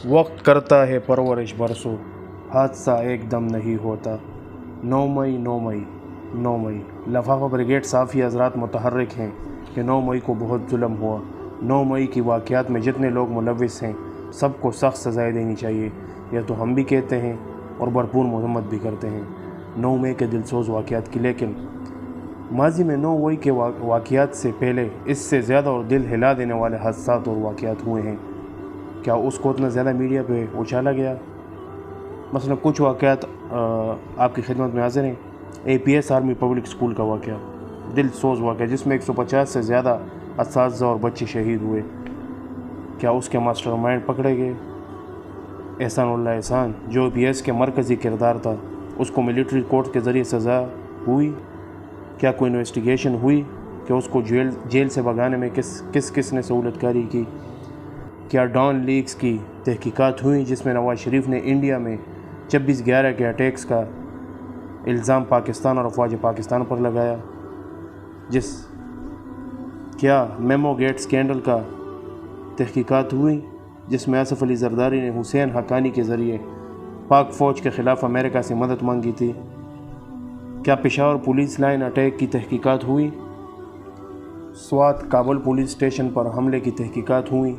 وقت کرتا ہے پرورش برسوں، حادثہ ایک دم نہیں ہوتا۔ 9 مئی 9 مئی 9 مئی لفافہ بریگیڈ صافی حضرات متحرک ہیں کہ 9 مئی کو بہت ظلم ہوا۔ 9 مئی کی واقعات میں جتنے لوگ ملوث ہیں سب کو سخت سزائیں دینی چاہیے، یہ تو ہم بھی کہتے ہیں اور بھرپور مذمت بھی کرتے ہیں 9 مئی کے دلسوز واقعات کی۔ لیکن ماضی میں 9 مئی کے واقعات سے پہلے اس سے زیادہ اور دل ہلا دینے والے حادثات اور واقعات ہوئے ہیں، کیا اس کو اتنا زیادہ میڈیا پہ اچھالا گیا؟ مثلا کچھ واقعات آپ کی خدمت میں حاضر ہیں۔ APS آرمی پبلک اسکول کا واقعہ، دل سوز واقعہ جس میں 150 سے زیادہ اساتذہ اور بچے شہید ہوئے، کیا اس کے ماسٹر مائنڈ پکڑے گئے؟ احسان اللہ احسان جو APS کے مرکزی کردار تھا، اس کو ملٹری کورٹ کے ذریعے سزا ہوئی؟ کیا کوئی انویسٹیگیشن ہوئی کہ اس کو جیل سے بھگانے میں کس نے سہولت کاری کی؟ کیا ڈان لیکس کی تحقیقات ہوئیں جس میں نواز شریف نے انڈیا میں 26/11 کے اٹیکس کا الزام پاکستان اور افواج پاکستان پر لگایا؟ کیا میمو گیٹ اسکینڈل کا تحقیقات ہوئی جس میں آصف علی زرداری نے حسین حقانی کے ذریعے پاک فوج کے خلاف امریکہ سے مدد مانگی تھی؟ کیا پشاور پولیس لائن اٹیک کی تحقیقات ہوئی؟ سوات کابل پولیس اسٹیشن پر حملے کی تحقیقات ہوئیں؟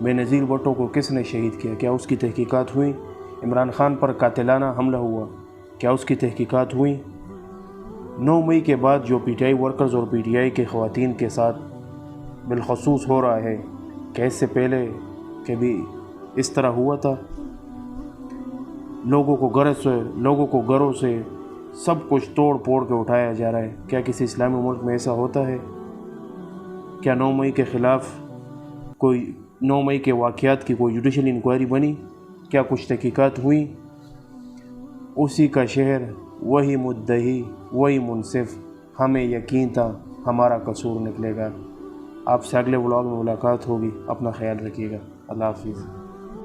بے نظیر بھٹو کو کس نے شہید کیا؟ کیا اس کی تحقیقات ہوئیں؟ عمران خان پر قاتلانہ حملہ ہوا، کیا اس کی تحقیقات ہوئیں؟ 9 مئی کے بعد جو PTI ورکرز اور PTI کے خواتین کے ساتھ بالخصوص ہو رہا ہے، کیا اس سے پہلے کہ بھی اس طرح ہوا تھا؟ لوگوں کو گھروں سے سب کچھ توڑ پھوڑ کے اٹھایا جا رہا ہے، کیا کسی اسلامی ملک میں ایسا ہوتا ہے؟ کیا 9 مئی کے خلاف 9 مئی کے واقعات کی کوئی جوڈیشل انکوائری بنی؟ کیا کچھ تحقیقات ہوئیں؟ اسی کا شہر، وہی مدعی، وہی منصف، ہمیں یقین تھا ہمارا قصور نکلے گا۔ آپ سے اگلے ولاگ میں ملاقات ہوگی، اپنا خیال رکھیے گا، اللہ حافظ۔